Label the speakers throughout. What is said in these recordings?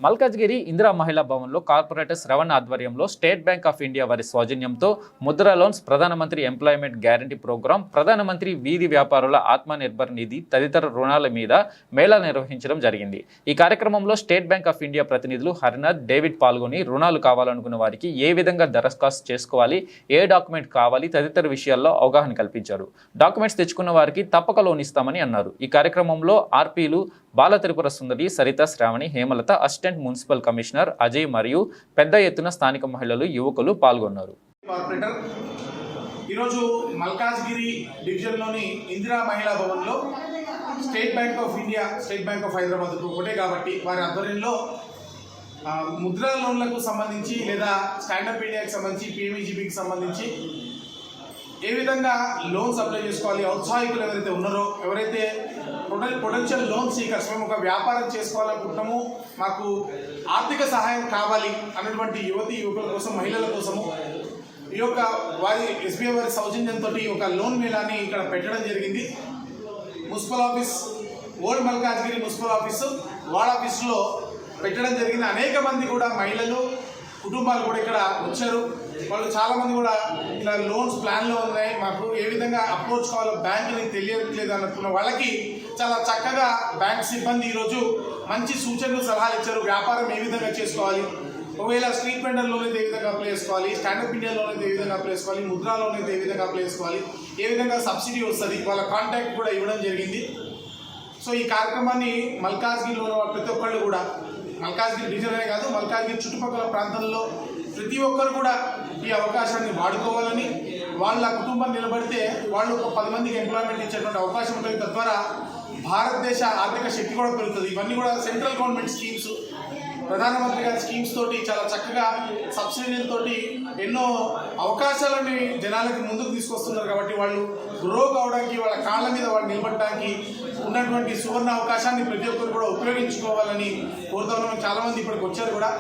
Speaker 1: మల్కాజ్గిరి ఇందిరా మహిళా భవన్లో కార్పొరేటర్ శ్రవణ్ ఆధ్వర్యంలో స్టేట్ బ్యాంక్ ఆఫ్ ఇండియా వారి సౌజన్యంతో ముద్రా లోన్స్, ప్రధానమంత్రి ఎంప్లాయ్మెంట్ గ్యారంటీ ప్రోగ్రాం, ప్రధానమంత్రి వీధి వ్యాపారుల ఆత్మనిర్భర్ నిధి తదితర రుణాల మీద మేళా నిర్వహించడం జరిగింది. ఈ కార్యక్రమంలో స్టేట్ బ్యాంక్ ఆఫ్ ఇండియా ప్రతినిధులు హరినాథ్, డేవిడ్ పాల్గొని రుణాలు కావాలనుకున్న వారికి ఏ విధంగా దరఖాస్తు చేసుకోవాలి, ఏ డాక్యుమెంట్ కావాలి తదితర విషయాల్లో అవగాహన కల్పించారు. డాక్యుమెంట్స్ తెచ్చుకున్న వారికి తప్పక లోన్ ఇస్తామని అన్నారు. ఈ కార్యక్రమంలో ఆర్పీలు Bala Tripura Sundari, Saritha, Sravani, Hemalatha, assistant municipal commissioner Ajay మరియు పెద్ద ఎత్తున స్థానిక మహిళలు, యువకులు పాల్గొన్నారు.
Speaker 2: ఈరోజు మల్కాజ్గిరి డివిజన్లోని ఇందిరా మహిళా భవన్లో state bank of India, state bank of Hyderabad ఒకటే కాబట్టి వారి ఆధ్వర్యంలో ముద్రా లోన్లకు సంబంధించి లేదా స్టాండప్ ఇండియాకి సంబంధించి, పిఎంఈజీపీకి సంబంధించి ఏ విధంగా లోన్స్ అప్లై చేసుకోవాలి, ఔత్సాహికులు ఎవరైతే ఉన్నారో, ఎవరైతే పొటెన్షియల్ లోన్ సీకర్స్, మేము ఒక వ్యాపారం చేసుకోవాలనుకుంటున్నాము, మాకు ఆర్థిక సహాయం కావాలి అన్నటువంటి యువతి యువకుల కోసం, మహిళల కోసము ఈ యొక్క వారి ఎస్బీఐ వారి సౌజన్యంతో ఒక లోన్ మేళాని ఇక్కడ పెట్టడం జరిగింది. Municipal office, old Malkajgiri municipal office, ward ఆఫీసులో పెట్టడం జరిగింది. అనేక మంది కూడా మహిళలు, కుటుంబాలు కూడా ఇక్కడ వచ్చారు. వాళ్ళు చాలామంది కూడా ఇలా లోన్స్ ప్లాన్లో ఉన్నాయి, మాకు ఏ విధంగా అప్రోచ్ కావాలో బ్యాంకుని తెలియట్లేదు అనుకున్న వాళ్ళకి చాలా చక్కగా బ్యాంక్ సిబ్బంది ఈరోజు మంచి సూచనలు, సలహాలు ఇచ్చారు. వ్యాపారం ఏ విధంగా చేసుకోవాలి, ఒకవేళ స్ట్రీట్ వెండర్ లోన్ అయితే ఏ విధంగా అప్లై చేసుకోవాలి, స్టాండప్ ఇండియా లోన్ అయితే ఏ విధంగా అప్లై చేసుకోవాలి, ముద్రా లోన్ అయితే ఏ విధంగా అప్లై చేసుకోవాలి, ఏ విధంగా సబ్సిడీ వస్తుంది, వాళ్ళ కాంటాక్ట్ కూడా ఇవ్వడం జరిగింది. సో ఈ కార్యక్రమాన్ని మల్కాజ్గిరిలో ప్రతి ఒక్కళ్ళు కూడా, మల్కాజ్గిరి డివిజన్ అనే కాదు, మల్కాజ్గిరి చుట్టుపక్కల ప్రాంతాల్లో ప్రతి ఒక్కరు కూడా ఈ అవకాశాన్ని వాడుకోవాలని, వాళ్ళ కుటుంబం నిలబడితే వాళ్ళు ఒక 10 మందికి ఎంప్లాయ్మెంట్ ఇచ్చేటువంటి అవకాశం ఉంటుంది. తద్వారా భారతదేశ ఆర్థిక శక్తి కూడా పెరుగుతుంది. ఇవన్నీ కూడా సెంట్రల్ గవర్నమెంట్ స్కీమ్స్, ప్రధానమంత్రి గారి స్కీమ్స్ తోటి చాలా చక్కగా సబ్సిడీలతోటి ఎన్నో అవకాశాలని జనాలకి ముందుకు తీసుకొస్తున్నారు. కాబట్టి వాళ్ళు గ్రో కావడానికి, వాళ్ళ కాళ్ళ మీద వాళ్ళు నిలబడడానికి ఉన్నటువంటి సువర్ణ అవకాశాన్ని ప్రతి ఒక్కరు కూడా ఉపయోగించుకోవాలని కోరుతా ఉన్నాం. చాలామంది ఇప్పటికి వచ్చారు కూడా.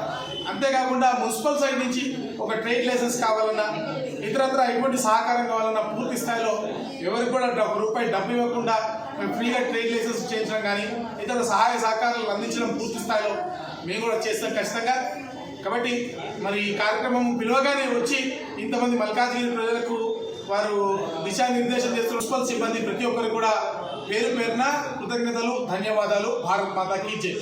Speaker 2: అంతేకాకుండా మున్సిపల్ సైడ్ నుంచి ఒక ట్రేడ్ లైసెన్స్ కావాలన్నా, ఇతరత్ర ఎటువంటి సహకారం కావాలన్నా పూర్తి స్థాయిలో ఎవరికి కూడా రూపాయి డబ్బు ఇవ్వకుండా మేము ఫ్రీగా ట్రేడ్ లైసెన్స్ చేయించడం కానీ, ఇతర సహాయ సహకారాలు అందించడం పూర్తి స్థాయిలో మేము కూడా చేస్తాం ఖచ్చితంగా. కాబట్టి మరి ఈ కార్యక్రమం పిలవగానే వచ్చి ఇంతమంది మల్కాజ్గిరి ప్రజలకు వారు దిశానిర్దేశం చేస్తున్న మున్సిపల్ సిబ్బంది ప్రతి ఒక్కరికి కూడా పేరు పేరున కృతజ్ఞతలు, ధన్యవాదాలు. భారత్ మాతా కీ జై.